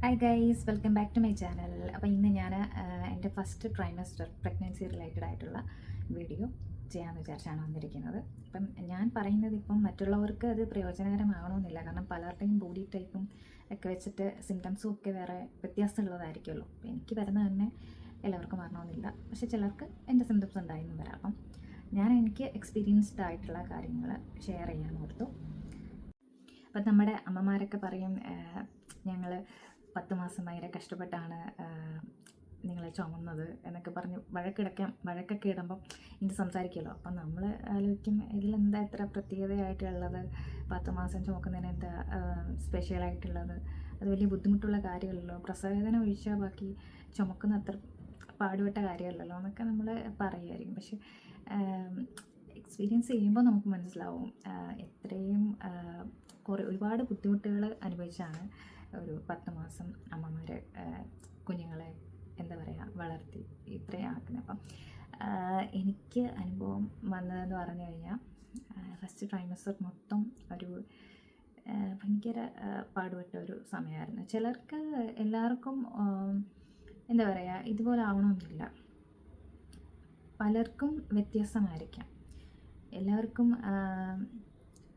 Hi guys, welcome back to my channel. അപ്പോൾ ഇന്ന് ഞാൻ എൻ്റെ ഫസ്റ്റ് ട്രൈമസ്റ്റർ പ്രഗ്നൻസി റിലേറ്റഡ് ആയിട്ടുള്ള വീഡിയോ ചെയ്യാമെന്ന് വിചാരിച്ചാണ് വന്നിരിക്കുന്നത്. അപ്പം ഞാൻ പറയുന്നത് ഇപ്പം മറ്റുള്ളവർക്ക് അത് പ്രയോജനകരമാകണമെന്നില്ല, കാരണം പലരുടെയും ബോഡി ടൈപ്പും ഒക്കെ വെച്ചിട്ട് സിംറ്റംസും ഒക്കെ വേറെ വ്യത്യാസമുള്ളതായിരിക്കുമല്ലോ. അപ്പോൾ എനിക്ക് വരുന്നത് തന്നെ എല്ലാവർക്കും വരണമെന്നില്ല, പക്ഷേ ചിലർക്ക് എൻ്റെ സിംറ്റംസ് ഉണ്ടായിരുന്നു വരാം. അപ്പം എനിക്ക് എക്സ്പീരിയൻസ്ഡ് ആയിട്ടുള്ള കാര്യങ്ങൾ ഷെയർ ചെയ്യാമെന്ന് ഓർത്തു. അപ്പം നമ്മുടെ അമ്മമാരൊക്കെ പറയും, ഞങ്ങൾ 10 മാസം ഭയങ്കര കഷ്ടപ്പെട്ടാണ് നിങ്ങളെ ചുമന്നത് എന്നൊക്കെ പറഞ്ഞ് വഴക്കൊക്കെ ഇടുമ്പം ഇനി സംസാരിക്കുമല്ലോ. അപ്പം നമ്മൾ ആലോചിക്കും, ഇതിലെന്താ ഇത്ര പ്രത്യേകതയായിട്ടുള്ളത്? 10 മാസം ചുമക്കുന്നതിന് എന്താ സ്പെഷ്യലായിട്ടുള്ളത്? അത് വലിയ ബുദ്ധിമുട്ടുള്ള കാര്യമല്ലല്ലോ, പ്രസവവേദന ഒഴിച്ചാൽ ബാക്കി ചുമക്കുന്ന അത്ര പാടുപെട്ട കാര്യമല്ലല്ലോ എന്നൊക്കെ നമ്മൾ പറയുമായിരിക്കും. പക്ഷെ എക്സ്പീരിയൻസ് ചെയ്യുമ്പോൾ നമുക്ക് മനസ്സിലാവും എത്രയും ഒരുപാട് ബുദ്ധിമുട്ടുകൾ അനുഭവിച്ചാണ് ഒരു 10 മാസം അമ്മമാർ കുഞ്ഞുങ്ങളെ എന്താ പറയുക വളർത്തി ഇത്രയും ആക്കുന്നത്. അപ്പം എനിക്ക് അനുഭവം വന്നതെന്ന് പറഞ്ഞു കഴിഞ്ഞാൽ ഫസ്റ്റ് ട്രൈമസ്റ്റർ മൊത്തം ഒരു ഭയങ്കര പാടുപെട്ട ഒരു സമയമായിരുന്നു. ചിലർക്ക് എല്ലാവർക്കും എന്താ പറയുക ഇതുപോലെ ആവണമെന്നില്ല, പലർക്കും വ്യത്യസ്തമായിരിക്കാം. എല്ലാവർക്കും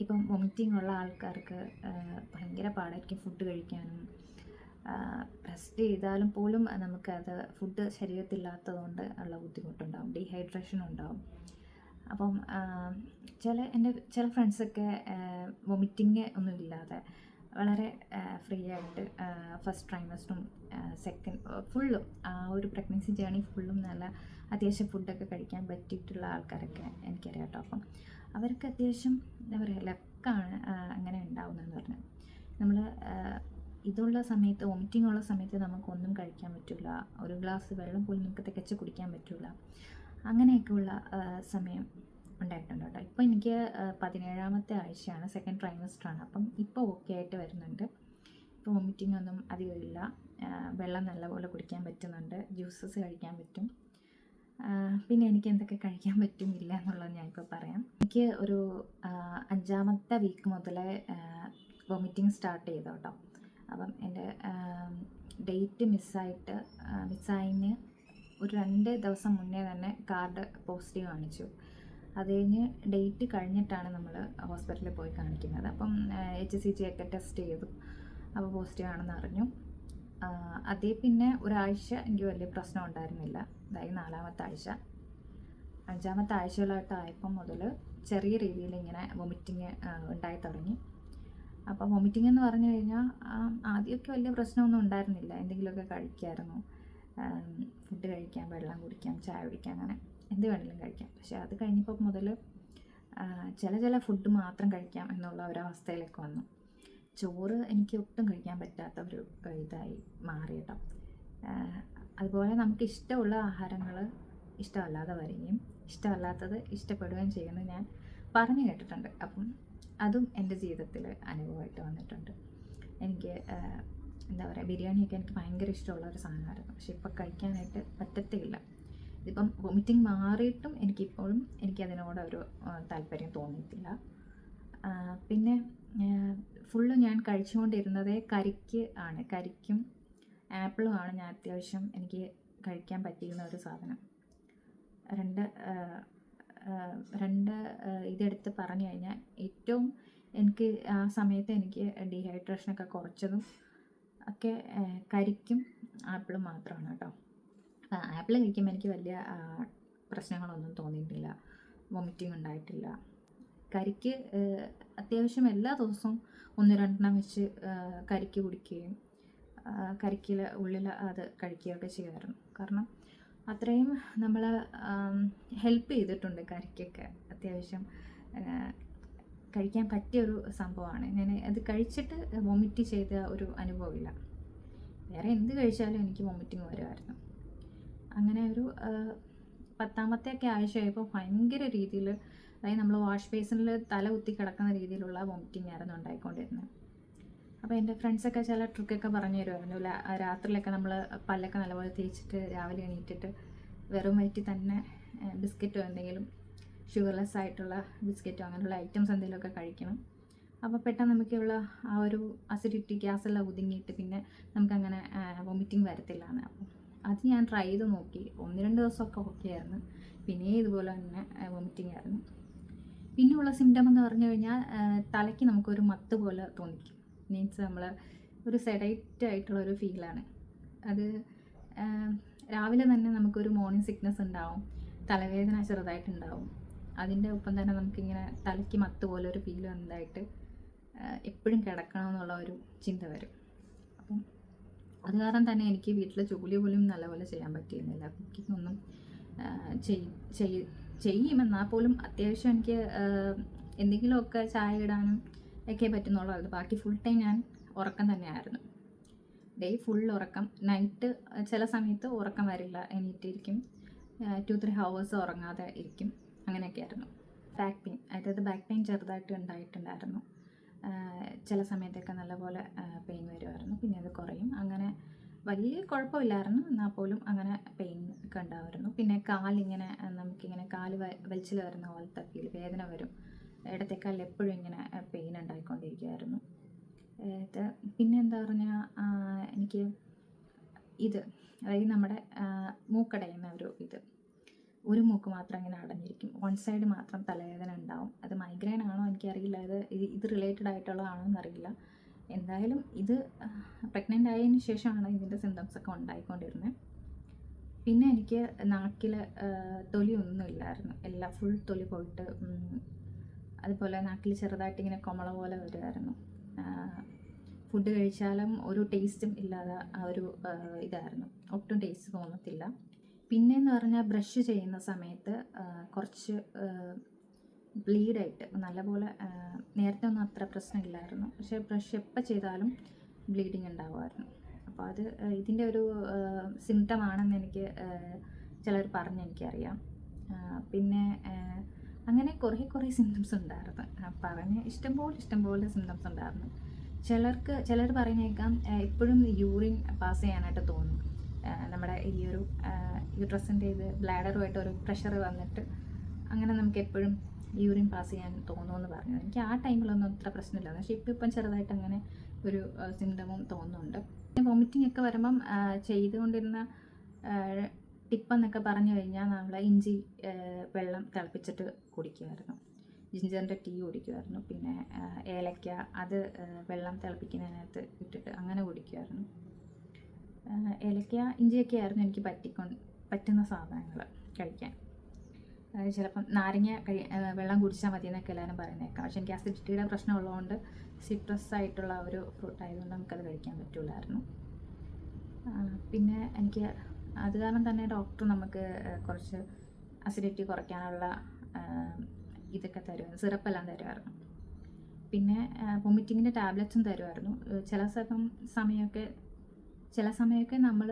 ഇപ്പം വൊമിറ്റിംഗ് ഉള്ള ആൾക്കാർക്ക് ഭയങ്കര പാടായിരിക്കും ഫുഡ് കഴിക്കാനും. റെസ്റ്റ് ചെയ്താലും പോലും നമുക്കത് ഫുഡ് ശരീരത്തില്ലാത്തതുകൊണ്ട് ഉള്ള ബുദ്ധിമുട്ടുണ്ടാകും, ഡീഹൈഡ്രേഷൻ ഉണ്ടാകും. അപ്പം എൻ്റെ ചില ഫ്രണ്ട്സൊക്കെ വൊമിറ്റിങ് ഒന്നും ഇല്ലാതെ വളരെ ഫ്രീ ആയിട്ട് ഫസ്റ്റ് ട്രൈമസ്റ്ററും സെക്കൻഡ് ഫുള്ളും ആ ഒരു പ്രഗ്നൻസി ജേർണി ഫുള്ളും നല്ല അത്യാവശ്യം ഫുഡൊക്കെ കഴിക്കാൻ പറ്റിയിട്ടുള്ള ആൾക്കാരൊക്കെ എനിക്കറിയാം കേട്ടോ. അപ്പം അവർക്ക് അത്യാവശ്യം എന്താ പറയുക ലക്കാണ് അങ്ങനെ ഉണ്ടാവുന്നതെന്ന് പറഞ്ഞാൽ. നമ്മൾ ഇതുള്ള സമയത്ത്, വോമിറ്റിംഗ് ഉള്ള സമയത്ത് നമുക്കൊന്നും കഴിക്കാൻ പറ്റില്ല, ഒരു ഗ്ലാസ് വെള്ളം പോലും നമുക്ക് തികച്ച് കുടിക്കാൻ പറ്റില്ല. അങ്ങനെയൊക്കെയുള്ള സമയം ഉണ്ടായിട്ടുണ്ട് കേട്ടോ. ഇപ്പോൾ എനിക്ക് 17ാമത്തെ ആഴ്ചയാണ്, സെക്കൻഡ് ട്രൈമസ്റ്ററാണ്. അപ്പം ഇപ്പോൾ ഓക്കെ ആയിട്ട് വരുന്നുണ്ട്. ഇപ്പോൾ വോമിറ്റിംഗ് ഒന്നും അധികമില്ല, വെള്ളം നല്ലപോലെ കുടിക്കാൻ പറ്റുന്നുണ്ട്, ജ്യൂസസ് കഴിക്കാൻ പറ്റും. പിന്നെ എനിക്ക് എന്തൊക്കെ കഴിക്കാൻ പറ്റുമില്ല എന്നുള്ളത് ഞാനിപ്പോൾ പറയാം. എനിക്ക് ഒരു 5ാമത്തെ വീക്ക് മുതലേ വോമിറ്റിംഗ് സ്റ്റാർട്ട് ചെയ്തു കേട്ടോ. അപ്പം എൻ്റെ ഡേറ്റ് മിസ്സായതിന് ഒരു 2 ദിവസം മുന്നേ തന്നെ കാർഡ് പോസിറ്റീവ് കാണിച്ചു. അത് കഴിഞ്ഞ് ഡേറ്റ് കഴിഞ്ഞിട്ടാണ് നമ്മൾ ഹോസ്പിറ്റലിൽ പോയി കാണിക്കുന്നത്. അപ്പം HCG ഒക്കെ ടെസ്റ്റ് ചെയ്തു, അപ്പോൾ പോസിറ്റീവ് ആണെന്ന് അറിഞ്ഞു. അതേ പിന്നെ ഒരാഴ്ച എനിക്ക് വലിയ പ്രശ്നം ഉണ്ടായിരുന്നില്ല. അതായത് 4ാമത്തെ ആഴ്ച, 5ാമത്തെ ആഴ്ചകളായിട്ടായപ്പം മുതൽ ചെറിയ രീതിയിൽ ഇങ്ങനെ വൊമിറ്റിങ് ഉണ്ടായി തുടങ്ങി. അപ്പോൾ വൊമിറ്റിംഗ് എന്ന് പറഞ്ഞു കഴിഞ്ഞാൽ ആദ്യമൊക്കെ വലിയ പ്രശ്നമൊന്നും ഉണ്ടായിരുന്നില്ല, എന്തെങ്കിലുമൊക്കെ കഴിക്കാമായിരുന്നു, ഫുഡ് കഴിക്കാം, വെള്ളം കുടിക്കാം, ചായ കുടിക്കാം, അങ്ങനെ എന്ത് വേണമെങ്കിലും കഴിക്കാം. പക്ഷേ അത് കഴിഞ്ഞപ്പോൾ മുതൽ ചില ഫുഡ് മാത്രം കഴിക്കാം എന്നുള്ള ഒരവസ്ഥയിലേക്ക് വന്നു. ചോറ് എനിക്ക് ഒട്ടും കഴിക്കാൻ പറ്റാത്ത ഒരു ഇതായി മാറി കേട്ടോ. അതുപോലെ നമുക്ക് ഇഷ്ടമുള്ള ആഹാരങ്ങൾ ഇഷ്ടമല്ലാതെ വരികയും ഇഷ്ടമല്ലാത്തത് ഇഷ്ടപ്പെടുകയും ചെയ്യുന്നത് ഞാൻ പറഞ്ഞു കേട്ടിട്ടുണ്ട്. അപ്പം അതും എൻ്റെ ജീവിതത്തിൽ അനുഭവമായിട്ട് വന്നിട്ടുണ്ട്. എനിക്ക് എന്താ പറയുക, ബിരിയാണിയൊക്കെ എനിക്ക് ഭയങ്കര ഇഷ്ടമുള്ള ഒരു സാധനമായിരുന്നു, പക്ഷെ ഇപ്പോൾ കഴിക്കാനായിട്ട് പറ്റത്തില്ല. ഇതിപ്പം വൊമിറ്റിംഗ് മാറിയിട്ടും എനിക്കതിനോടൊരു താല്പര്യം തോന്നിയിട്ടില്ല. പിന്നെ ഫുള്ള് ഞാൻ കഴിച്ചുകൊണ്ടിരുന്നത് കരിക്കും ആപ്പിളുമാണ് ഞാൻ അത്യാവശ്യം എനിക്ക് കഴിക്കാൻ പറ്റിയിരുന്ന ഒരു സാധനം. രണ്ട് ഇതെടുത്ത് പറഞ്ഞു കഴിഞ്ഞാൽ ഏറ്റവും എനിക്ക് ആ സമയത്ത് എനിക്ക് ഡീഹൈഡ്രേഷനൊക്കെ കുറച്ചതും ഒക്കെ കരിക്കും ആപ്പിളും മാത്രമാണ് കേട്ടോ. ആപ്പിൾ കഴിക്കുമ്പോൾ എനിക്ക് വലിയ പ്രശ്നങ്ങളൊന്നും തോന്നിയിട്ടില്ല, വൊമിറ്റിംഗ് ഉണ്ടായിട്ടില്ല. കരിക്ക് അത്യാവശ്യം എല്ലാ ദിവസവും 1-2 വെച്ച് കരിക്ക് കുടിക്കുകയും കരിക്കിൽ ഉള്ളിൽ അത് കഴിക്കുകയൊക്കെ ചെയ്യുമായിരുന്നു. കാരണം അത്രയും നമ്മൾ ഹെൽപ്പ് ചെയ്തിട്ടുണ്ട് കരിക്കൊക്കെ. അത്യാവശ്യം കഴിക്കാൻ പറ്റിയൊരു സംഭവമാണ്. ഞാൻ അത് കഴിച്ചിട്ട് വൊമിറ്റ് ചെയ്ത ഒരു അനുഭവമില്ല. വേറെ എന്ത് കഴിച്ചാലും എനിക്ക് വൊമിറ്റിങ് വരുമായിരുന്നു. അങ്ങനെ ഒരു 10ാമത്തെ ആഴ്ചയായപ്പോൾ ഭയങ്കര രീതിയിൽ, അതായത് നമ്മൾ വാഷ് ബേസിനിൽ തല കുത്തി കിടക്കുന്ന രീതിയിലുള്ള വോമിറ്റിംഗ് ആയിരുന്നു ഉണ്ടായിക്കൊണ്ടിരുന്നത്. അപ്പോൾ എൻ്റെ ഫ്രണ്ട്സൊക്കെ ചില ട്രിക്കൊക്കെ പറഞ്ഞു തരുമായിരുന്നു. രാത്രിയിലൊക്കെ നമ്മൾ പല്ലൊക്കെ നല്ലപോലെ തേച്ചിട്ട് രാവിലെ എണീറ്റിട്ട് വെറും വയറ്റിൽ തന്നെ ബിസ്ക്കറ്റോ എന്തെങ്കിലും ഷുഗർലെസ് ആയിട്ടുള്ള ബിസ്ക്കറ്റോ അങ്ങനെയുള്ള ഐറ്റംസ് എന്തെങ്കിലുമൊക്കെ കഴിക്കണം, അപ്പോൾ പെട്ടെന്ന് നമുക്കുള്ള ആ ഒരു അസിഡിറ്റി ഗ്യാസെല്ലാം ഒതുങ്ങിയിട്ട് പിന്നെ നമുക്കങ്ങനെ വൊമിറ്റിംഗ് വരത്തില്ല എന്ന്. അപ്പം അത് ഞാൻ ട്രൈ ചെയ്ത് നോക്കി. 1-2 ദിവസമൊക്കെ ഓക്കെ ആയിരുന്നു. പിന്നെ ഇതുപോലെ തന്നെ വൊമിറ്റിംഗ് ആയിരുന്നു. പിന്നെയുള്ള സിംറ്റം എന്ന് പറഞ്ഞു കഴിഞ്ഞാൽ തലയ്ക്ക് നമുക്കൊരു മത്ത് പോലെ തോന്നിക്കും. മീൻസ് നമ്മൾ ഒരു സെഡേറ്റ് ആയിട്ടുള്ള ഒരു ഫീലാണ് അത്. രാവിലെ തന്നെ നമുക്കൊരു മോർണിംഗ് സിക്നസ് ഉണ്ടാവും, തലവേദന ചെറുതായിട്ടുണ്ടാവും. അതിൻ്റെ ഒപ്പം തന്നെ നമുക്കിങ്ങനെ തലയ്ക്ക് മത്ത് പോലെ ഒരു ഫീൽ എന്തായിട്ട് എപ്പോഴും കിടക്കണം എന്നുള്ള ഒരു ചിന്ത വരും. അപ്പം അത് കാരണം തന്നെ എനിക്ക് വീട്ടിലെ ജോലി പോലും നല്ലപോലെ ചെയ്യാൻ പറ്റിയിരുന്നില്ല. കുക്കിംഗ് ഒന്നും ചെയ്യുമെന്നാൽ പോലും അത്യാവശ്യം എനിക്ക് എന്തെങ്കിലുമൊക്കെ ചായ ഇടാനും ഒക്കെ പറ്റുന്നുള്ളത്. ബാക്കി ഫുൾ ടൈം ഞാൻ ഉറക്കം തന്നെയായിരുന്നു. ഡേ ഫുൾ ഉറക്കം. നൈറ്റ് ചില സമയത്ത് ഉറക്കം വരില്ല, എണീറ്റിരിക്കും, 2-3 hours ഉറങ്ങാതെ ഇരിക്കും. അങ്ങനെയൊക്കെ ആയിരുന്നു. ബാക്ക് പെയിൻ ചെറുതായിട്ട് ഉണ്ടായിട്ടുണ്ടായിരുന്നു. ചില സമയത്തൊക്കെ നല്ലപോലെ പെയിൻ വരുമായിരുന്നു. പിന്നെ അത് കുറയും. അങ്ങനെ വലിയ കുഴപ്പമില്ലായിരുന്നു, എന്നാൽ പോലും അങ്ങനെ പെയിൻ ഒക്കെ ഉണ്ടാവുമായിരുന്നു. പിന്നെ കാലിങ്ങനെ നമുക്കിങ്ങനെ കാല് വലിച്ചിൽ വരുന്ന പോലത്തെ ഫീൽ, വേദന വരും. ഇടത്തേക്കാലിൽ എപ്പോഴും ഇങ്ങനെ പെയിൻ ഉണ്ടായിക്കൊണ്ടിരിക്കുമായിരുന്നു. പിന്നെ എന്താ പറഞ്ഞാൽ എനിക്ക് അതായത് നമ്മുടെ മൂക്കടയുന്ന ഒരു മൂക്ക് മാത്രം ഇങ്ങനെ അടഞ്ഞിരിക്കും. വൺ സൈഡ് മാത്രം തലവേദന ഉണ്ടാവും. അത് മൈഗ്രെയിൻ ആണോ എനിക്കറിയില്ല, ഇത് റിലേറ്റഡ് ആയിട്ടുള്ളതാണോ എന്നറിയില്ല. എന്തായാലും ഇത് പ്രഗ്നൻ്റ് ആയതിന് ശേഷമാണ് ഇതിൻ്റെ സിംറ്റംസ് ഒക്കെ ഉണ്ടായിക്കൊണ്ടിരുന്നത്. പിന്നെ എനിക്ക് നാക്കിൽ തൊലിയൊന്നും ഇല്ലായിരുന്നു, എല്ലാം ഫുൾ തൊലി പോയിട്ട്. അതുപോലെ നാക്കിൽ ചെറുതായിട്ട് ഇങ്ങനെ കുമള പോലെ വരുമായിരുന്നു. ഫുഡ് കഴിച്ചാലും ഒരു ടേസ്റ്റും ഇല്ലാതെ ആ ഒരു ഇതായിരുന്നു, ഒട്ടും ടേസ്റ്റ് തോന്നത്തില്ല. പിന്നെയെന്ന് പറഞ്ഞാൽ ബ്രഷ് ചെയ്യുന്ന സമയത്ത് കുറച്ച് ബ്ലീഡായിട്ട് നല്ലപോലെ, നേരത്തെ ഒന്നും അത്ര പ്രശ്നമില്ലായിരുന്നു, പക്ഷേ ബ്രഷ് എപ്പോൾ ചെയ്താലും ബ്ലീഡിങ് ഉണ്ടാവുമായിരുന്നു. അപ്പോൾ അത് ഇതിൻ്റെ ഒരു സിംറ്റം ആണെന്ന് എനിക്ക് ചിലർ എനിക്കറിയാം. പിന്നെ അങ്ങനെ കുറേ സിംറ്റംസ് ഉണ്ടായിരുന്നു. ഇഷ്ടംപോലെ സിംറ്റംസ് ഉണ്ടായിരുന്നു. ചിലർ പറയുന്നേക്കാം എപ്പോഴും യൂറിൻ പാസ് ചെയ്യാനായിട്ട് തോന്നും. നമ്മുടെ ഈ ഒരു യൂട്രസിൻ്റെ ബ്ലാഡറുമായിട്ട് ഒരു പ്രഷർ വന്നിട്ട് അങ്ങനെ നമുക്ക് എപ്പോഴും യൂറിൻ പാസ് ചെയ്യാൻ തോന്നുമെന്ന് പറഞ്ഞു. എനിക്ക് ആ ടൈമിലൊന്നും അത്ര പ്രശ്നമില്ല, പക്ഷേ ഇപ്പം ചെറുതായിട്ട് അങ്ങനെ ഒരു സിംറ്റമും തോന്നുന്നുണ്ട്. വോമിറ്റിംഗ് ഒക്കെ വരുമ്പം ചെയ്തുകൊണ്ടിരുന്ന ടിപ്പെന്നൊക്കെ പറഞ്ഞു കഴിഞ്ഞാൽ നമ്മൾ ഇഞ്ചി വെള്ളം തിളപ്പിച്ചിട്ട് കുടിക്കുമായിരുന്നു, ജിഞ്ചറിൻ്റെ ടീ കുടിക്കുമായിരുന്നു, പിന്നെ ഏലക്ക അത് വെള്ളം തിളപ്പിക്കുന്നതിനകത്ത് ഇട്ടിട്ട് അങ്ങനെ കുടിക്കുമായിരുന്നു. ഏലക്ക ഇഞ്ചിയൊക്കെ ആയിരുന്നു എനിക്ക് പറ്റുന്ന സാധനങ്ങൾ കഴിക്കാൻ. ചിലപ്പം നാരങ്ങ വെള്ളം കുടിച്ചാൽ മതി എന്നൊക്കെ എല്ലാവരും പറയുന്നേക്കാം. പക്ഷെ എനിക്ക് അസിഡിറ്റിയുടെ പ്രശ്നമുള്ളതുകൊണ്ട് സിട്രസ് ആയിട്ടുള്ള ഒരു ഫ്രൂട്ട് ആയതുകൊണ്ട് നമുക്കത് കഴിക്കാൻ പറ്റില്ലായിരുന്നു. പിന്നെ എനിക്ക് അത് കാരണം തന്നെ ഡോക്ടർ നമുക്ക് കുറച്ച് അസിഡിറ്റി കുറയ്ക്കാനുള്ള ഇതൊക്കെ തരുമായിരുന്നു, സിറപ്പെല്ലാം തരുമായിരുന്നു. പിന്നെ വൊമിറ്റിങ്ങിൻ്റെ ടാബ്ലറ്റ്സും തരുമായിരുന്നു. ചില സമയമൊക്കെ നമ്മൾ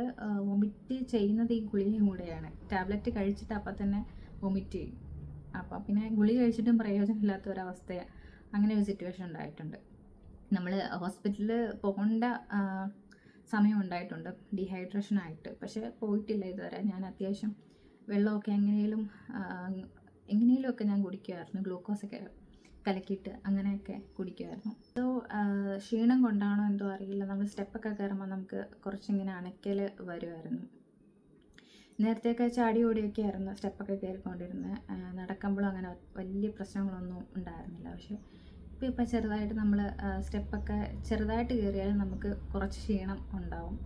വൊമിറ്റ് ചെയ്യുന്നത് ഈ ഗുളികയും കൂടെയാണ്. ടാബ്ലറ്റ് കഴിച്ചിട്ട് അപ്പം തന്നെ വൊമിറ്റ് ചെയ്യും. അപ്പോൾ പിന്നെ ഗുളിക കഴിച്ചിട്ടും പ്രയോജനമില്ലാത്ത ഒരവസ്ഥയാണ്. അങ്ങനെ ഒരു സിറ്റുവേഷൻ ഉണ്ടായിട്ടുണ്ട്. നമ്മൾ ഹോസ്പിറ്റലിൽ പോകേണ്ട സമയം ഉണ്ടായിട്ടുണ്ട് ഡീഹൈഡ്രേഷനായിട്ട്, പക്ഷേ പോയിട്ടില്ല ഇതുവരെ. ഞാൻ അത്യാവശ്യം വെള്ളമൊക്കെ എങ്ങനെയുമൊക്കെ ഞാൻ കുടിക്കുമായിരുന്നു, ഗ്ലൂക്കോസൊക്കെ കലക്കിയിട്ട് അങ്ങനെയൊക്കെ കുടിക്കുമായിരുന്നു. സോ ക്ഷീണം കൊണ്ടാണോ എന്തോ അറിയില്ല, നമ്മൾ സ്റ്റെപ്പൊക്കെ കയറുമ്പോൾ നമുക്ക് കുറച്ചിങ്ങനെ അണയ്ക്കൽ വരുമായിരുന്നു. നേരത്തെയൊക്കെ ചാടി ഓടിയൊക്കെ ആയിരുന്നു സ്റ്റെപ്പൊക്കെ കയറിക്കൊണ്ടിരുന്നത്. നടക്കുമ്പോഴും അങ്ങനെ വലിയ പ്രശ്നങ്ങളൊന്നും ഉണ്ടായിരുന്നില്ല. പക്ഷേ ഇപ്പം ചെറുതായിട്ട് നമ്മൾ സ്റ്റെപ്പൊക്കെ ചെറുതായിട്ട് കയറിയാലും നമുക്ക് കുറച്ച് ക്ഷീണം ഉണ്ടാവും,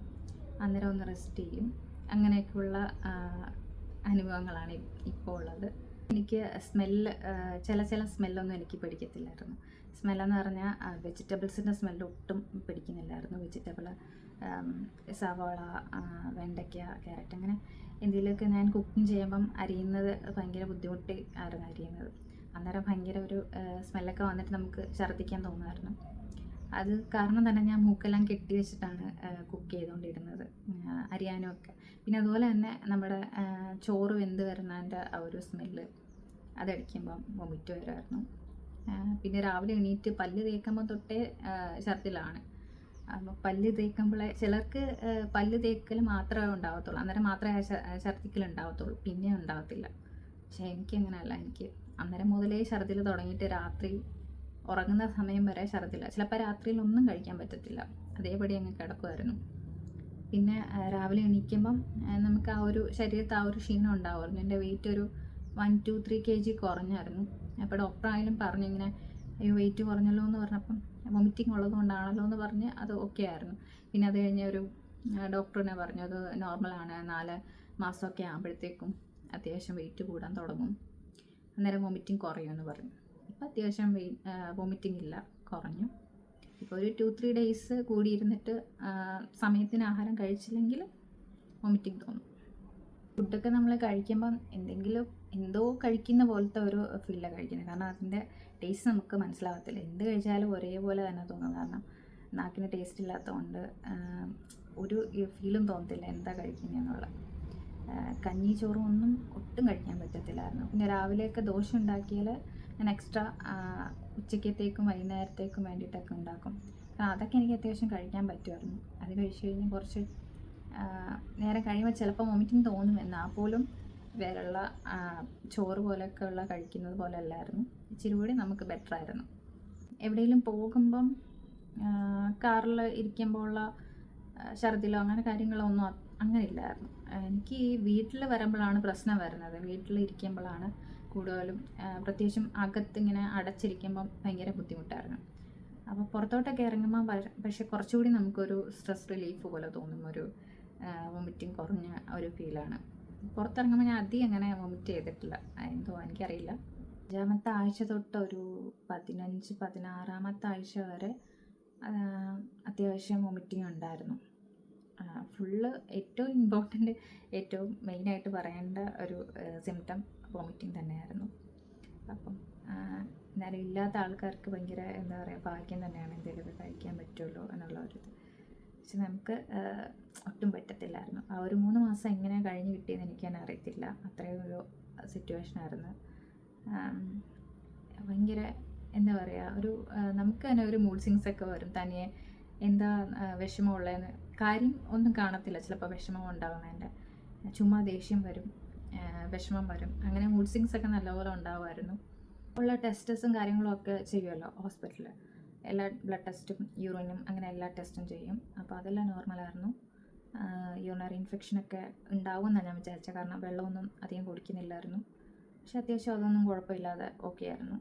അന്നേരം ഒന്ന് റെസ്റ്റ് ചെയ്യും. അങ്ങനെയൊക്കെയുള്ള അനുഭവങ്ങളാണ് ഇപ്പോൾ ഉള്ളത്. എനിക്ക് ചില സ്മെല്ലൊന്നും എനിക്ക് പിടിക്കത്തില്ലായിരുന്നു. സ്മെല്ലെന്ന് പറഞ്ഞാൽ വെജിറ്റബിൾസിൻ്റെ സ്മെല്ല് ഒട്ടും പിടിക്കുന്നില്ലായിരുന്നു. വെജിറ്റബിൾ, സവാള, വെണ്ടയ്ക്ക, ക്യാരറ്റ്, അങ്ങനെ എന്തെങ്കിലുമൊക്കെ ഞാൻ കുക്കിംഗ് ചെയ്യുമ്പം അരിയുന്നത് ഭയങ്കര ബുദ്ധിമുട്ടി ആയിരുന്നു അരിയുന്നത്. അന്നേരം ഭയങ്കര ഒരു സ്മെല്ലൊക്കെ വന്നിട്ട് നമുക്ക് ഛർദ്ദിക്കാൻ തോന്നുമായിരുന്നു. അത് കാരണം തന്നെ ഞാൻ മൂക്കെല്ലാം കെട്ടി വെച്ചിട്ടാണ് കുക്ക് ചെയ്തുകൊണ്ടിരുന്നത്, അരിയാനും ഒക്കെ. പിന്നെ അതുപോലെ തന്നെ നമ്മുടെ ചോറ് വെന്ത് വരുന്നതിൻ്റെ ആ ഒരു സ്മെല്ല് അതടിക്കുമ്പം വൊമിറ്റ് വരുമായിരുന്നു. പിന്നെ രാവിലെ എണീറ്റ് പല്ല് തേക്കുമ്പോൾ തൊട്ടേ ഛർദ്ദിലാണ്. അപ്പോൾ പല്ല് തേക്കുമ്പോഴേ ചിലർക്ക് പല്ല് തേക്കൽ മാത്രമേ ഉണ്ടാകത്തുള്ളൂ, അന്നേരം മാത്രമേ ഛർദ്ദിക്കൽ ഉണ്ടാകത്തുള്ളൂ, പിന്നെ ഉണ്ടാകത്തില്ല. പക്ഷേ എനിക്കങ്ങനെയല്ല. എനിക്ക് അന്നേരം മുതലേ ഛർദ്ദിൽ തുടങ്ങിയിട്ട് രാത്രി ഉറങ്ങുന്ന സമയം വരെ ഛർദ്ദില്ല. ചിലപ്പോൾ രാത്രിയിലൊന്നും കഴിക്കാൻ പറ്റത്തില്ല, അതേപടി അങ്ങ് കിടക്കുമായിരുന്നു. പിന്നെ രാവിലെ എണീക്കുമ്പം നമുക്ക് ആ ഒരു ശരീരത്ത് ആ ഒരു ക്ഷീണം ഉണ്ടാവുമായിരുന്നു. എൻ്റെ വെയിറ്റ് ഒരു 1-3 kg കുറഞ്ഞായിരുന്നു. അപ്പോൾ ഡോക്ടറായാലും പറഞ്ഞു ഇങ്ങനെ അയ്യോ വെയിറ്റ് കുറഞ്ഞല്ലോ എന്ന് പറഞ്ഞപ്പം വൊമിറ്റിംഗ് ഉള്ളത് കൊണ്ടാണല്ലോ എന്ന് പറഞ്ഞ് അത് ഓക്കെ ആയിരുന്നു. പിന്നെ അത് കഴിഞ്ഞ് ഒരു ഡോക്ടറിനെ പറഞ്ഞു അത് നോർമലാണ്, 4 മാസമൊക്കെ ആകുമ്പോഴത്തേക്കും അത്യാവശ്യം വെയിറ്റ് കൂടാൻ തുടങ്ങും, അന്നേരം വൊമിറ്റിംഗ് കുറയുമെന്ന് പറഞ്ഞു. ഇപ്പോൾ അത്യാവശ്യം വൊമിറ്റിംഗ് ഇല്ല, കുറഞ്ഞു. ഇപ്പോൾ ഒരു 2-3 ഡേയ്സ് കൂടിയിരുന്നിട്ട് സമയത്തിന് ആഹാരം കഴിച്ചില്ലെങ്കിൽ വൊമിറ്റിംഗ് തോന്നും. ഫുഡൊക്കെ നമ്മൾ കഴിക്കുമ്പം എന്തോ കഴിക്കുന്ന പോലത്തെ ഒരു ഫീലാണ് കഴിക്കുന്നത്. കാരണം അതിൻ്റെ ടേസ്റ്റ് നമുക്ക് മനസ്സിലാകത്തില്ല. എന്ത് കഴിച്ചാലും ഒരേപോലെ തന്നെ തോന്നും. കാരണം നാക്കിന് ടേസ്റ്റ് ഇല്ലാത്തതുകൊണ്ട് ഒരു ഫീലും തോന്നത്തില്ല എന്താ കഴിക്കുന്നതെന്നുള്ള. കഞ്ഞി ചോറും ഒന്നും ഒട്ടും കഴിക്കാൻ പറ്റത്തില്ലായിരുന്നു. പിന്നെ രാവിലെയൊക്കെ ദോശ ഉണ്ടാക്കിയാൽ ഞാൻ എക്സ്ട്രാ ഉച്ചക്കത്തേക്കും വൈകുന്നേരത്തേക്കും വേണ്ടിയിട്ടൊക്കെ ഉണ്ടാക്കും. കാരണം അതൊക്കെ എനിക്ക് അത്യാവശ്യം കഴിക്കാൻ പറ്റുമായിരുന്നു. അത് കഴിച്ച് കഴിഞ്ഞ് കുറച്ച് നേരം കഴിയുമ്പോൾ ചിലപ്പോൾ വൊമിറ്റിംഗ് തോന്നും. എന്നാൽ പോലും വേറെയുള്ള ചോറ് പോലെയൊക്കെ ഉള്ള കഴിക്കുന്നത് പോലെ അല്ലായിരുന്നു, ഇച്ചിരി കൂടി നമുക്ക് ബെറ്റർ ആയിരുന്നു. എവിടെയെങ്കിലും പോകുമ്പം കാറിൽ ഇരിക്കുമ്പോൾ ഉള്ള ഛർദിലോ അങ്ങനെ കാര്യങ്ങളോ ഒന്നും അങ്ങനെ ഇല്ലായിരുന്നു. എനിക്ക് ഈ വീട്ടിൽ വരുമ്പോഴാണ് പ്രശ്നം വരുന്നത്. വീട്ടിലിരിക്കുമ്പോഴാണ് കൂടുതലും, പ്രത്യേകിച്ചും അകത്തിങ്ങനെ അടച്ചിരിക്കുമ്പം ഭയങ്കര ബുദ്ധിമുട്ടായിരുന്നു. അപ്പോൾ പുറത്തോട്ടൊക്കെ ഇറങ്ങുമ്പോൾ പക്ഷേ കുറച്ചുകൂടി നമുക്കൊരു സ്ട്രെസ് റിലീഫ് പോലെ തോന്നും, ഒരു വൊമിറ്റിംഗ് കുറഞ്ഞ ഒരു ഫീലാണ്. പുറത്തിറങ്ങുമ്പോൾ ഞാൻ അധികം അങ്ങനെ വൊമിറ്റ് ചെയ്തിട്ടില്ല, എന്തോ എനിക്കറിയില്ല. 5-ാമത്തെ ആഴ്ച തൊട്ട് ഒരു 15-16-ാമത്തെ ആഴ്ച വരെ അത്യാവശ്യം വൊമിറ്റിംഗ് ഉണ്ടായിരുന്നു. ഫുള്ള് ഏറ്റവും ഇമ്പോർട്ടൻ്റ്, ഏറ്റവും മെയിനായിട്ട് പറയേണ്ട ഒരു സിംറ്റം വൊമിറ്റിംഗ് തന്നെയായിരുന്നു. അപ്പം എന്നാലും ഇല്ലാത്ത ആൾക്കാർക്ക് ഭയങ്കര എന്താ പറയുക ഭാഗ്യം തന്നെയാണ്, എന്തെങ്കിലുമൊക്കെ കഴിക്കാൻ പറ്റുമല്ലോ എന്നുള്ള ഒരു ഇത്. പക്ഷെ നമുക്ക് ഒട്ടും പറ്റത്തില്ലായിരുന്നു. ആ ഒരു 3 മാസം എങ്ങനെ കഴിഞ്ഞ് കിട്ടിയെന്ന് എനിക്ക് തന്നെ അറിയത്തില്ല, അത്രയും ഒരു സിറ്റുവേഷനായിരുന്നു. ഭയങ്കര എന്താ പറയുക, ഒരു നമുക്ക് തന്നെ ഒരു മൂഡ് സ്വിങ്സൊക്കെ വരും തനിയെ. എന്താ വിഷമമുള്ളതെന്ന് കാര്യം ഒന്നും കാണത്തില്ല, ചിലപ്പോൾ വിഷമം ഉണ്ടാകുന്നതിൻ്റെ ചുമ്മാ ദേഷ്യം വരും, വിഷമം വരും, അങ്ങനെ മൂഡ് സ്വിങ്സൊക്കെ നല്ലപോലെ ഉണ്ടാകുമായിരുന്നു. ഉള്ള ടെസ്റ്റസും കാര്യങ്ങളും ഒക്കെ ചെയ്യുമല്ലോ ഹോസ്പിറ്റലിൽ, എല്ലാ ബ്ലഡ് ടെസ്റ്റും യൂറിനും അങ്ങനെ എല്ലാ ടെസ്റ്റും ചെയ്യും. അപ്പോൾ അതെല്ലാം നോർമലായിരുന്നു. യൂറിനറി ഇൻഫെക്ഷനൊക്കെ ഉണ്ടാവുമെന്നാണ് ഞാൻ വിചാരിച്ചത്, കാരണം വെള്ളമൊന്നും അധികം കുടിക്കുന്നില്ലായിരുന്നു. പക്ഷെ അത്യാവശ്യം അതൊന്നും കുഴപ്പമില്ലാതെ ഓക്കെ ആയിരുന്നു.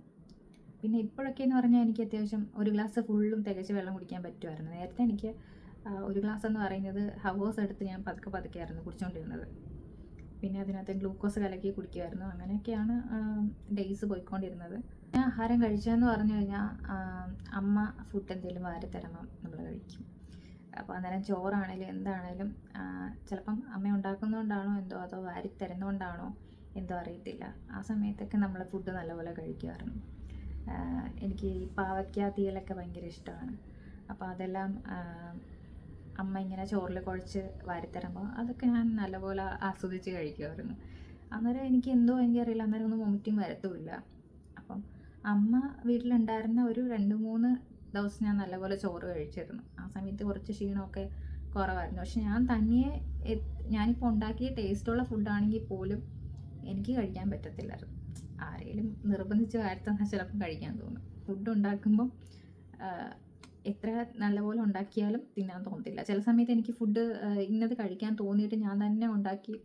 പിന്നെ ഇപ്പോഴൊക്കെ എന്ന് പറഞ്ഞാൽ എനിക്ക് അത്യാവശ്യം ഒരു ഗ്ലാസ് ഫുള്ളും തികച്ച് വെള്ളം കുടിക്കാൻ പറ്റുമായിരുന്നു. നേരത്തെ എനിക്ക് ഒരു ഗ്ലാസ് എന്ന് പറയുന്നത് ഹവേഴ്സ് എടുത്ത് ഞാൻ പതുക്കെയായിരുന്നു കുടിച്ചുകൊണ്ടിരുന്നത്. പിന്നെ അതിനകത്ത് ഗ്ലൂക്കോസ് കലക്കി കുടിക്കുമായിരുന്നു. അങ്ങനെയൊക്കെയാണ് ഡേയ്സ് പോയിക്കൊണ്ടിരുന്നത്. ഞാൻ ആഹാരം കഴിച്ചതെന്ന് പറഞ്ഞു കഴിഞ്ഞാൽ അമ്മ ഫുഡ് എന്തെങ്കിലും വാരി തരുമ്പം നമ്മൾ കഴിക്കും. അപ്പോൾ അന്നേരം ചോറാണേലും എന്താണേലും ചിലപ്പം അമ്മ ഉണ്ടാക്കുന്നതുകൊണ്ടാണോ എന്തോ, അതോ വാരി തരുന്നതുകൊണ്ടാണോ എന്തോ അറിയത്തില്ല, ആ സമയത്തൊക്കെ നമ്മൾ ഫുഡ് നല്ലപോലെ കഴിക്കുമായിരുന്നു. എനിക്ക് ഈ പാവയ്ക്ക തീയലൊക്കെ ഭയങ്കര ഇഷ്ടമാണ്. അപ്പോൾ അതെല്ലാം അമ്മ ഇങ്ങനെ ചോറിൽ കുഴച്ച് വാരിത്തരുമ്പോൾ അതൊക്കെ ഞാൻ നല്ലപോലെ ആസ്വദിച്ച് കഴിക്കുമായിരുന്നു. അന്നേരം എനിക്കറിയില്ല, അന്നേരം ഒന്നും വൊമിറ്റിംഗ് വരത്തുമില്ല. അപ്പം അമ്മ വീട്ടിലുണ്ടായിരുന്ന ഒരു 2-3 ദിവസം ഞാൻ നല്ലപോലെ ചോറ് കഴിച്ചിരുന്നു. ആ സമയത്ത് കുറച്ച് ക്ഷീണമൊക്കെ കുറവായിരുന്നു. പക്ഷെ ഞാൻ തനിയെ ഞാനിപ്പോൾ ഉണ്ടാക്കിയ ടേസ്റ്റുള്ള ഫുഡാണെങ്കിൽ പോലും എനിക്ക് കഴിക്കാൻ പറ്റത്തില്ലായിരുന്നു. ആരെങ്കിലും നിർബന്ധിച്ച് വാരിത്തന്നാൽ ചിലപ്പം കഴിക്കാൻ തോന്നും. ഫുഡ് ഉണ്ടാക്കുമ്പം എത്ര നല്ലപോലെ ഉണ്ടാക്കിയാലും തിന്നാൻ തോന്നത്തില്ല. ചില സമയത്ത് എനിക്ക് ഫുഡ് ഇന്നത് കഴിക്കാൻ തോന്നിയിട്ട് ഞാൻ തന്നെ ഉണ്ടാക്കി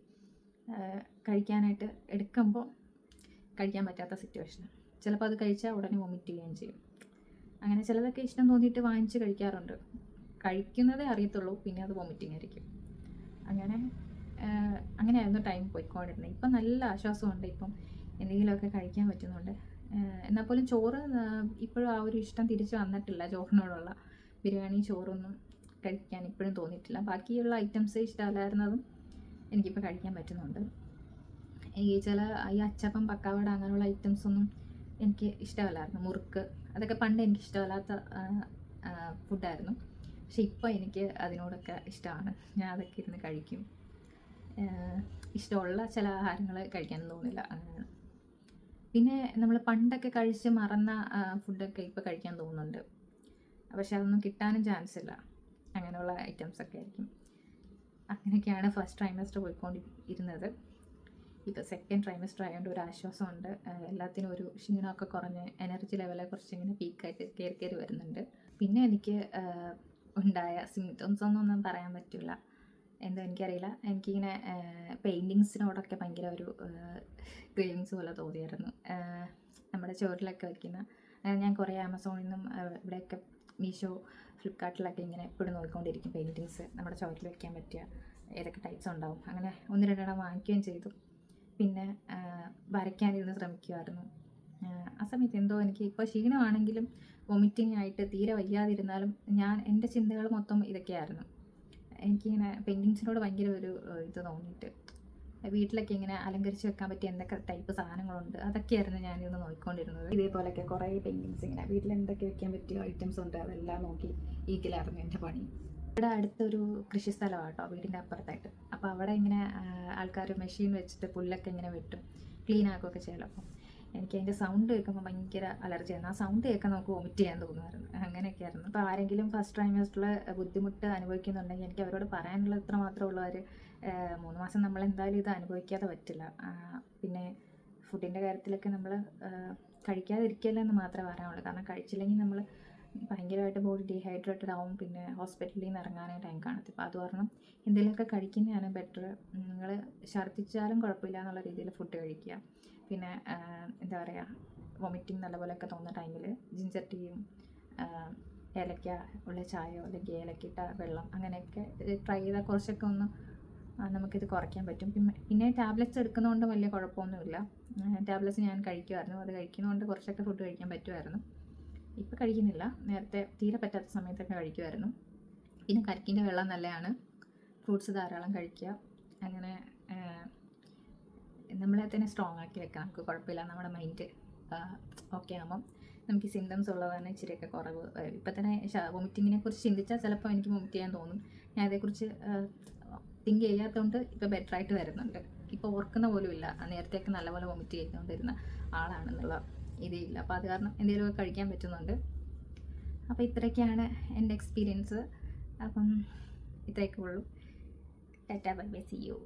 കഴിക്കാനായിട്ട് എടുക്കുമ്പോൾ കഴിക്കാൻ പറ്റാത്ത സിറ്റുവേഷനാണ്. ചിലപ്പോൾ അത് കഴിച്ചാൽ ഉടനെ വൊമിറ്റ് ചെയ്യുകയും ചെയ്യും. അങ്ങനെ ചിലതൊക്കെ ഇഷ്ടം തോന്നിയിട്ട് വാങ്ങിച്ച് കഴിക്കാറുണ്ട്. കഴിക്കുന്നതേ അറിയത്തുള്ളൂ, പിന്നെ അത് വൊമിറ്റിംഗ് ആയിരിക്കും. അങ്ങനെയായിരുന്നു ടൈം പോയിക്കൊണ്ടിരുന്നത്. ഇപ്പം നല്ല ആശ്വാസമുണ്ട്, ഇപ്പം എന്തെങ്കിലുമൊക്കെ കഴിക്കാൻ പറ്റുന്നുണ്ട്. എന്നാൽ പോലും ചോറ് ഇപ്പോഴും ആ ഒരു ഇഷ്ടം തിരിച്ച് വന്നിട്ടില്ല. ചോറിനോടുള്ള ബിരിയാണി ചോറൊന്നും കഴിക്കാൻ ഇപ്പോഴും തോന്നിയിട്ടില്ല. ബാക്കിയുള്ള ഐറ്റംസ് ഇഷ്ടമല്ലായിരുന്നതും എനിക്കിപ്പോൾ കഴിക്കാൻ പറ്റുന്നുണ്ട്. ഈ അച്ചപ്പം, പക്കാവട അങ്ങനെയുള്ള ഐറ്റംസൊന്നും എനിക്ക് ഇഷ്ടമല്ലായിരുന്നു. മുറുക്ക് അതൊക്കെ പണ്ട് എനിക്ക് ഇഷ്ടമല്ലാത്ത ഫുഡായിരുന്നു. പക്ഷെ ഇപ്പോൾ എനിക്ക് അതിനോടൊക്കെ ഇഷ്ടമാണ്. ഞാൻ അതൊക്കെ ഇരുന്ന് കഴിക്കും. ഇഷ്ടമുള്ള ചില ആഹാരങ്ങൾ കഴിക്കാനും തോന്നില്ല, അങ്ങനെയാണ്. പിന്നെ നമ്മൾ പണ്ടൊക്കെ കഴിച്ച് മറന്ന ഫുഡൊക്കെ ഇപ്പോൾ കഴിക്കാൻ തോന്നുന്നുണ്ട്. പക്ഷെ അതൊന്നും കിട്ടാനും ചാൻസ് ഇല്ല. അങ്ങനെയുള്ള ഐറ്റംസൊക്കെ ആയിരിക്കും. അങ്ങനെയൊക്കെയാണ് ഫസ്റ്റ് ട്രൈമസ്റ്റർ പോയിക്കൊണ്ടിരുന്നത്. ഇപ്പോൾ സെക്കൻഡ് ട്രൈമസ്റ്റർ ആയതുകൊണ്ട് ഒരു ആശ്വാസമുണ്ട്. എല്ലാത്തിനും ഒരു ക്ഷീണമൊക്കെ കുറഞ്ഞ് എനർജി ലെവലെ കുറച്ച് ഇങ്ങനെ പീക്കായിട്ട് കയറി വരുന്നുണ്ട്. പിന്നെ എനിക്ക് ഉണ്ടായ സിംറ്റംസ് ഒന്നും പറയാൻ പറ്റില്ല. എന്താ എനിക്കറിയില്ല. എനിക്കിങ്ങനെ പെയിൻറ്റിങ്സിനോടൊക്കെ ഭയങ്കര ഒരു ക്രേവിങ്സ് പോലെ തോന്നിയായിരുന്നു. നമ്മുടെ ചുവരിലൊക്കെ വയ്ക്കുന്ന ഞാൻ കുറേ ആമസോണിൽ നിന്നും ഇവിടെയൊക്കെ മീഷോ, ഫ്ലിപ്കാർട്ടിലൊക്കെ ഇങ്ങനെ എപ്പോഴും നോക്കിക്കൊണ്ടിരിക്കും പെയിൻറ്റിങ്സ് നമ്മുടെ ചുവരിൽ വയ്ക്കാൻ പറ്റിയ ഏതൊക്കെ ടൈപ്സ് ഉണ്ടാവും. അങ്ങനെ 1-2 വാങ്ങിക്കുകയും ചെയ്തു. പിന്നെ വരയ്ക്കാനിരുന്ന് ശ്രമിക്കുമായിരുന്നു. ആ സമയത്ത് എന്തോ എനിക്ക് ഇപ്പോൾ ക്ഷീണമാണെങ്കിലും വൊമിറ്റിംഗ് ആയിട്ട് തീരെ വയ്യാതിരുന്നാലും എൻ്റെ ചിന്തകൾ മൊത്തം ഇതൊക്കെയായിരുന്നു. എനിക്കിങ്ങനെ പെയിൻറ്റിങ്സിനോട് ഭയങ്കര ഒരു ഇത് തോന്നിയിട്ട് വീട്ടിലൊക്കെ ഇങ്ങനെ അലങ്കരിച്ച് വെക്കാൻ പറ്റിയ എന്തൊക്കെ ടൈപ്പ് സാധനങ്ങളുണ്ട് അതൊക്കെയായിരുന്നു ഞാനിന്ന് നോക്കിക്കൊണ്ടിരുന്നത്. ഇതേപോലെയൊക്കെ കുറേ പെയിൻറ്റിങ്സ് ഇങ്ങനെ വീട്ടിൽ എന്തൊക്കെ വെക്കാൻ പറ്റിയ ഐറ്റംസ് ഉണ്ട് അതെല്ലാം നോക്കി ഇരിക്കലായിരുന്നു എൻ്റെ പണി. ഇവിടെ അടുത്തൊരു കൃഷി സ്ഥലമാണ് കേട്ടോ, വീടിൻ്റെ അപ്പുറത്തായിട്ട്. അപ്പോൾ അവിടെ ഇങ്ങനെ ആൾക്കാർ മെഷീൻ വെച്ചിട്ട് പുല്ലൊക്കെ ഇങ്ങനെ വെട്ടും, ക്ലീൻ ആക്കുകയൊക്കെ ചെയ്യല്ലോ. അപ്പം എനിക്ക് അതിൻ്റെ സൗണ്ട് കേൾക്കുമ്പോൾ ഭയങ്കര അലർജിയായിരുന്നു. ആ സൗണ്ട് കേൾക്കാൻ നമുക്ക് വൊമിറ്റ് ചെയ്യാൻ തോന്നുമായിരുന്നു. അങ്ങനെയൊക്കെ ആയിരുന്നു. അപ്പോൾ ആരെങ്കിലും ഫസ്റ്റ് ട്രൈമസ്റ്ററിൽ ബുദ്ധിമുട്ട് അനുഭവിക്കുന്നുണ്ടെങ്കിൽ എനിക്ക് അവരോട് പറയാനുള്ളത് ഇത്ര മാത്രമേ ഉള്ളൂ. 3 മാസം നമ്മൾ എന്തായാലും ഇത് അനുഭവിക്കാതെ പറ്റില്ല. പിന്നെ ഫുഡിൻ്റെ കാര്യത്തിലൊക്കെ നമ്മൾ കഴിക്കാതിരിക്കില്ല എന്ന് മാത്രമേ പറയാനുള്ളൂ. കാരണം കഴിച്ചില്ലെങ്കിൽ നമ്മൾ ഭയങ്കരമായിട്ട് ബോഡി ഡീഹൈഡ്രേറ്റഡ് ആവും. പിന്നെ ഹോസ്പിറ്റലിൽ നിന്ന് ഇറങ്ങാനേ ടൈം കാണത്തില്ല. അപ്പോൾ അത് കാരണം എന്തെങ്കിലുമൊക്കെ കഴിക്കുന്നതാണ് ബെറ്റർ. നിങ്ങൾ ഛർദ്ദിച്ചാലും കുഴപ്പമില്ല എന്നുള്ള രീതിയിൽ ഫുഡ് കഴിക്കുക. പിന്നെ എന്താ പറയുക, വൊമിറ്റിംഗ് നല്ലപോലെയൊക്കെ തോന്നുന്ന ടൈമിൽ ജിഞ്ചർ ടീയും ഏലക്ക ഉള്ള ചായയോ അല്ലെങ്കിൽ ഏലക്കിട്ട വെള്ളം അങ്ങനെയൊക്കെ ട്രൈ ചെയ്താൽ കുറച്ചൊക്കെ ഒന്ന് നമുക്കിത് കുറയ്ക്കാൻ പറ്റും. പിന്നെ ടാബ്ലറ്റ്സ് എടുക്കുന്നതുകൊണ്ട് വലിയ കുഴപ്പമൊന്നുമില്ല. ടാബ്ലറ്റ്സ് ഞാൻ കഴിക്കുമായിരുന്നു. അത് കഴിക്കുന്നതുകൊണ്ട് കുറച്ചൊക്കെ ഫുഡ് കഴിക്കാൻ പറ്റുമായിരുന്നു. ഇപ്പോൾ കഴിക്കുന്നില്ല, നേരത്തെ തീരെ പറ്റാത്ത സമയത്തൊക്കെ കഴിക്കുമായിരുന്നു. പിന്നെ കരിക്കിൻ്റെ വെള്ളം നല്ലതാണ്. ഫ്രൂട്ട്സ് ധാരാളം കഴിക്കുക. അങ്ങനെ നമ്മളെ തന്നെ സ്ട്രോങ് ആക്കി വെക്കാം. നമുക്ക് കുഴപ്പമില്ല. നമ്മുടെ മൈൻഡ് ഓക്കെ ആകുമ്പം നമുക്ക് ഈ സിംറ്റംസ് ഉള്ളത് തന്നെ ഇച്ചിരിയൊക്കെ കുറവ്. ഇപ്പം തന്നെ വൊമിറ്റിങ്ങിനെ കുറിച്ച് ചിന്തിച്ചാൽ ചിലപ്പോൾ എനിക്ക് വൊമിറ്റ് ചെയ്യാൻ തോന്നും. ഞാൻ അതേക്കുറിച്ച് തിങ്ക് ചെയ്യാത്തതുകൊണ്ട് ഇപ്പോൾ ബെറ്ററായിട്ട് വരുന്നുണ്ട്. ഇപ്പോൾ ഓർക്കുന്ന പോലും ഇല്ല നേരത്തെയൊക്കെ നല്ലപോലെ വൊമിറ്റ് ചെയ്തുകൊണ്ടിരുന്ന ആളാണെന്നുള്ള ഇതേ ഇല്ല. അപ്പോൾ അത് കാരണം എന്തെങ്കിലുമൊക്കെ കഴിക്കാൻ പറ്റുന്നുണ്ട്. അപ്പോൾ ഇത്രയൊക്കെയാണ് എൻ്റെ എക്സ്പീരിയൻസ്. അപ്പം ഇത്രയൊക്കെ ഉള്ളൂ. Tata bye bye, see U.